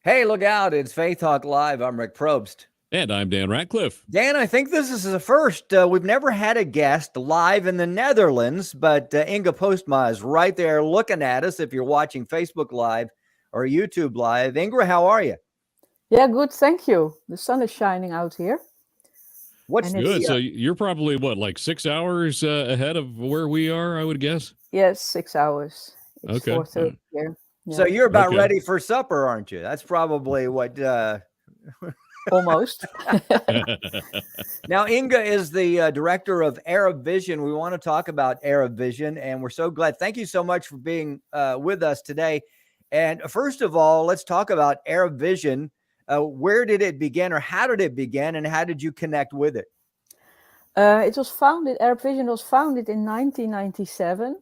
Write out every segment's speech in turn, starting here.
Hey, look out. It's Faith Talk Live. I'm Rick Probst. And I'm Dan Ratcliffe. Dan, I think this is the first. We've never had a guest live in the Netherlands, but Inge Postma is right there looking at us if you're watching Facebook Live or YouTube Live. Inge, how are you? Yeah, good. Thank you. The sun is shining out here. What's good? So you're probably, like 6 hours ahead of where we are, I would guess? Yes, 6 hours. It's okay. 4:30 here. Yeah. So you're about ready for supper, aren't you? That's probably what... Almost. Now, Inge is the director of Arab Vision. We want to talk about Arab Vision, and we're so glad. Thank you so much for being with us today. And first of all, let's talk about Arab Vision. Where did it begin, or how did it begin, and how did you connect with it? Arab Vision was founded in 1997.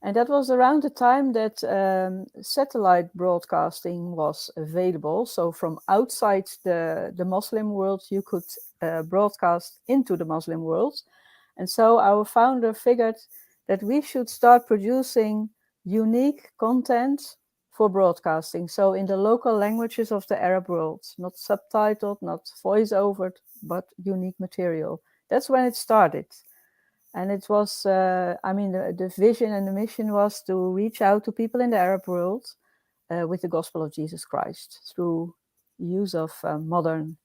And that was around the time that satellite broadcasting was available. So from outside the Muslim world, you could broadcast into the Muslim world. And so our founder figured that we should start producing unique content for broadcasting. So in the local languages of the Arab world, not subtitled, not voice-overed, but unique material. That's when it started. And it was, the vision and the mission was to reach out to people in the Arab world with the gospel of Jesus Christ through use of modern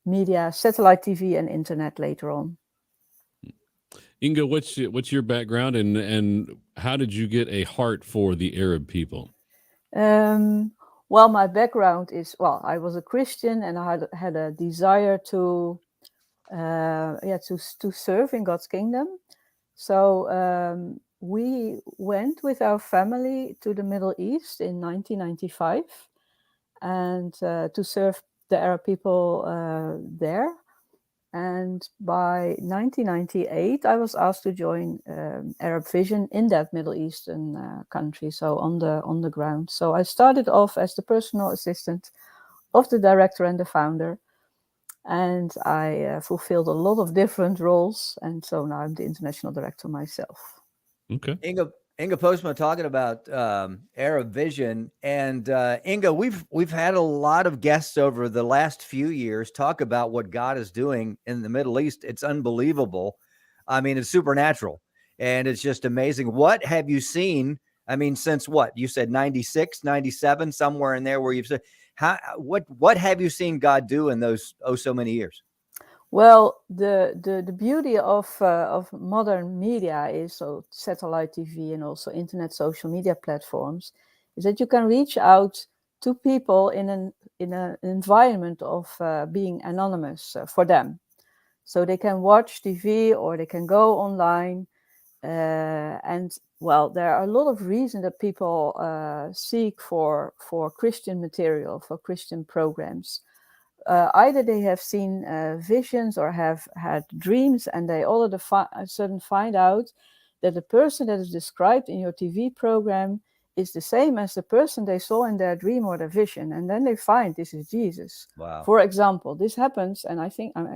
media, satellite TV and internet later on. Inge, what's your background and how did you get a heart for the Arab people? Well, my background is, I was a Christian and I had a desire to serve in God's kingdom. So we went with our family to the Middle East in 1995 and to serve the Arab people there. And by 1998, I was asked to join Arab Vision in that Middle Eastern country, so on the ground. So I started off as the personal assistant of the director and the founder. And I fulfilled a lot of different roles. And so now I'm the international director myself. Okay. Inge Postma talking about Arab Vision. And Inge, we've had a lot of guests over the last few years talk about what God is doing in the Middle East. It's unbelievable. I mean, it's supernatural. And it's just amazing. What have you seen? I mean, since what? You said 96, 97, somewhere in there where you've said... What have you seen God do in those so many years? Well, the beauty of modern media is, so satellite TV and also internet social media platforms, is that you can reach out to people in an environment of being anonymous for them. So they can watch TV or they can go online. And there are a lot of reasons that people seek for Christian material, for Christian programs. Either they have seen visions or have had dreams, and they all of a sudden find out that the person that is described in your TV program is the same as the person they saw in their dream or their vision. And then they find this is Jesus. Wow. For example, this happens, and I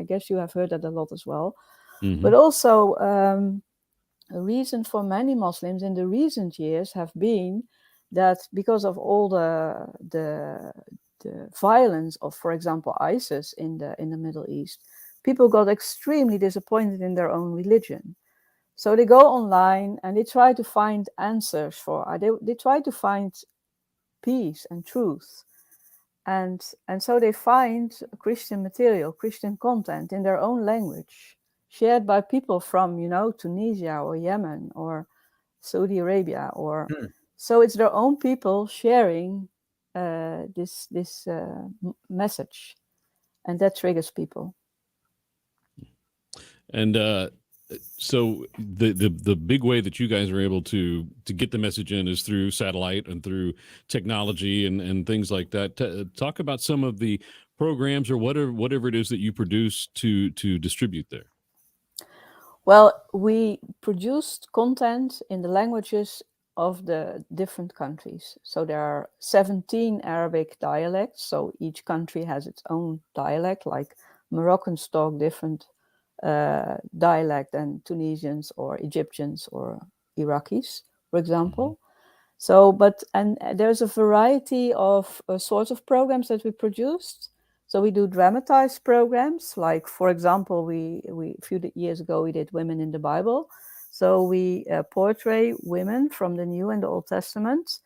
guess you have heard that a lot as well. Mm-hmm. But also... a reason for many Muslims in the recent years have been that because of all the violence of, for example, ISIS in the Middle East, people got extremely disappointed in their own religion. So they go online and they try to find answers they try to find peace and truth. And so they find Christian material, Christian content in their own language, shared by people from, Tunisia or Yemen or Saudi Arabia, or so it's their own people sharing this message, and that triggers people. And so the big way that you guys are able to get the message in is through satellite and through technology and things like that. Talk about some of the programs or whatever it is that you produce to distribute there. Well, we produced content in the languages of the different countries. So there are 17 Arabic dialects. So each country has its own dialect, like Moroccans talk different dialect than Tunisians or Egyptians or Iraqis, for example. So, and there's a variety of sorts of programs that we produced. So we do dramatized programs, like, for example, we a few years ago we did Women in the Bible. So we portray women from the New and the Old Testament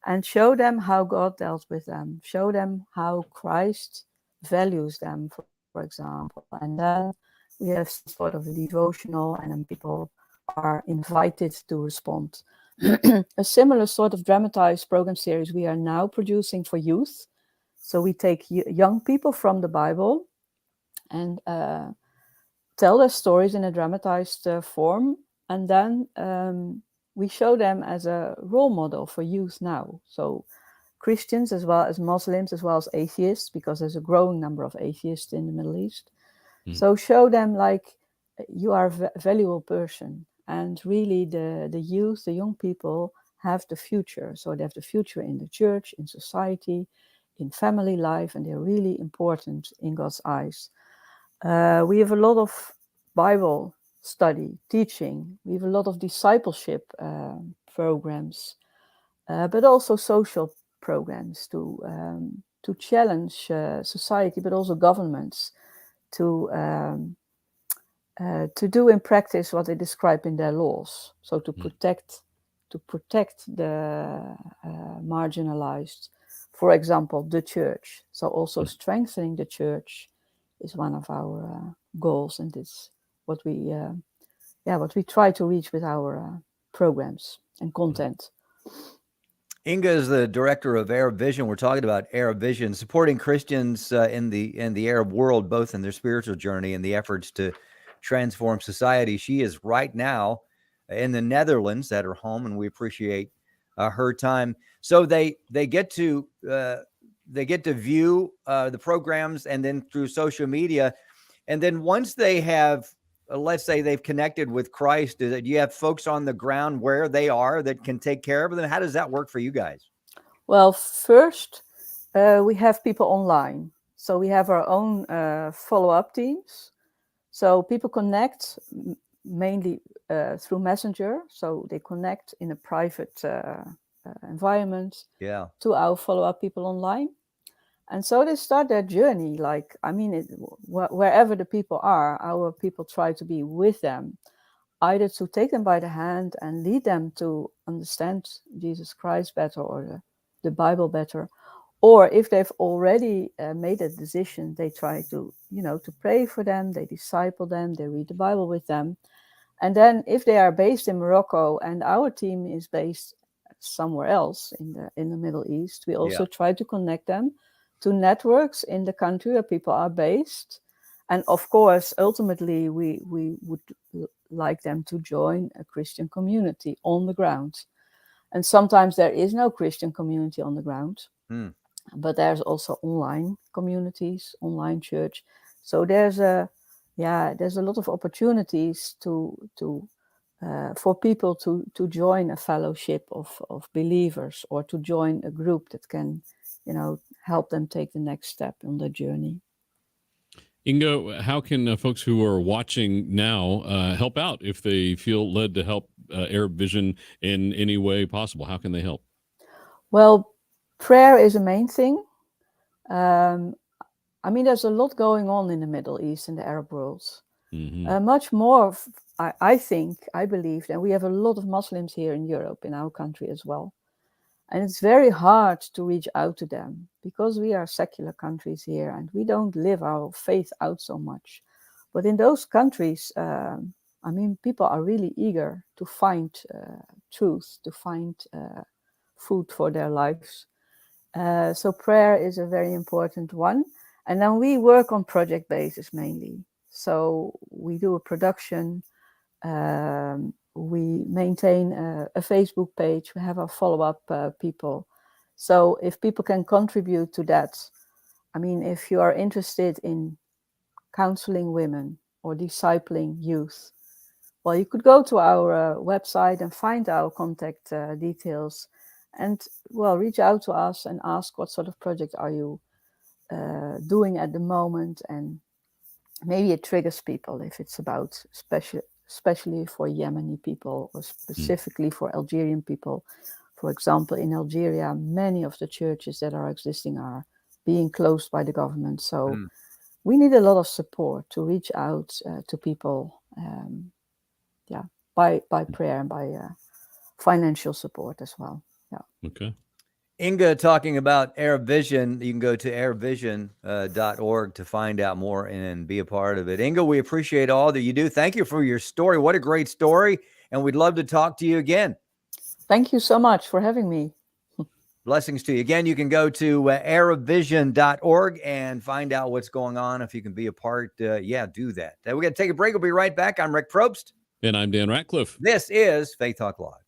and show them how God dealt with them, show them how Christ values them, for example. And then we have some sort of a devotional, and then people are invited to respond. A similar sort of dramatized program series we are now producing for youth. So we take young people from the Bible and tell their stories in a dramatized form, and then we show them as a role model for youth now. So Christians as well as Muslims as well as atheists, because there's a growing number of atheists in the Middle East. So show them, like, you are a valuable person, and really the youth, the young people have the future. So they have the future in the church, in society, in family life, and they're really important in God's eyes. We have a lot of Bible study, teaching. We have a lot of discipleship programs, but also social programs to challenge society, but also governments to do in practice what they describe in their laws. So to protect the marginalized, for example, the church. So also strengthening the church is one of our goals, and it's what we try to reach with our programs and content. Inge is the director of Arab Vision. We're talking about Arab Vision, supporting Christians in the Arab world, both in their spiritual journey and the efforts to transform society. She is right now in the Netherlands at her home, and we appreciate her time. So they get to view the programs, and then through social media, and then once they have, let's say they've connected with Christ, do you have folks on the ground where they are that can take care of them? How does that work for you guys? Well, first, we have people online. So we have our own follow-up teams. So people connect mainly through Messenger. So they connect in a private environment to our follow-up people online. And so they start their journey. Like, I mean, wherever the people are, our people try to be with them, either to take them by the hand and lead them to understand Jesus Christ better, or the Bible better. Or if they've already made a decision, they try to pray for them, they disciple them, they read the Bible with them. And then if they are based in Morocco and our team is based somewhere else in the Middle East, we also try to connect them to networks in the country where people are based. And of course, ultimately, we would like them to join a Christian community on the ground. And sometimes there is no Christian community on the ground, but there's also online communities, online church. So there's a lot of opportunities for people to join a fellowship of believers, or to join a group that can, help them take the next step on their journey. Inge, how can folks who are watching now help out if they feel led to help Arab Vision in any way possible? How can they help? Well, prayer is a main thing. I mean, there's a lot going on in the Middle East, in the Arab world. Much more, I believe, and we have a lot of Muslims here in Europe, in our country as well. And it's very hard to reach out to them because we are secular countries here and we don't live our faith out so much. But in those countries, people are really eager to find truth, to find food for their lives. So prayer is a very important one. And then we work on project basis mainly. So we do a production. We maintain a Facebook page. We have our follow-up people. So if people can contribute to that, I mean, if you are interested in counseling women or discipling youth, well, you could go to our website and find our contact details, and reach out to us and ask what sort of project are you doing at the moment, and maybe it triggers people if it's about especially for Yemeni people, or specifically for Algerian people, For example, in Algeria, many of the churches that are existing are being closed by the government. So we need a lot of support to reach out to people, by prayer and by financial support as well. Yeah. Okay. Inge talking about Arab Vision. You can go to arabvision.org to find out more and be a part of it. Inge, we appreciate all that you do. Thank you for your story. What a great story. And we'd love to talk to you again. Thank you so much for having me. Blessings to you. Again, you can go to arabvision.org and find out what's going on. If you can be a part, do that. We're going to take a break. We'll be right back. I'm Rick Probst. And I'm Dan Ratcliffe. This is Faith Talk Live.